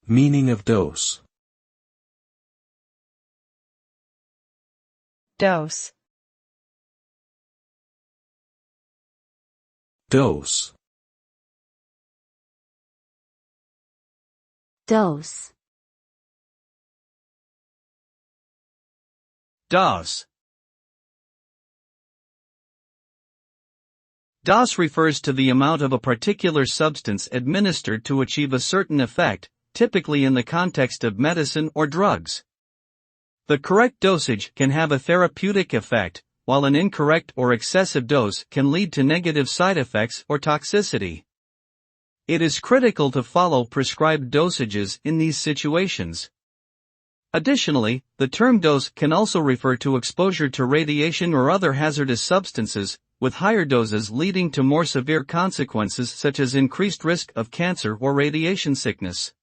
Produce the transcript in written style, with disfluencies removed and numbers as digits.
Meaning of dose. Dose. Dose. Dose. Dose. Dose refers to the amount of a particular substance administered to achieve a certain effect, typically in the context of medicine or drugs. The correct dosage can have a therapeutic effect, while an incorrect or excessive dose can lead to negative side effects or toxicity. It is critical to follow prescribed dosages in these situations. Additionally, the term dose can also refer to exposure to radiation or other hazardous substances, with higher doses leading to more severe consequences such as increased risk of cancer or radiation sickness.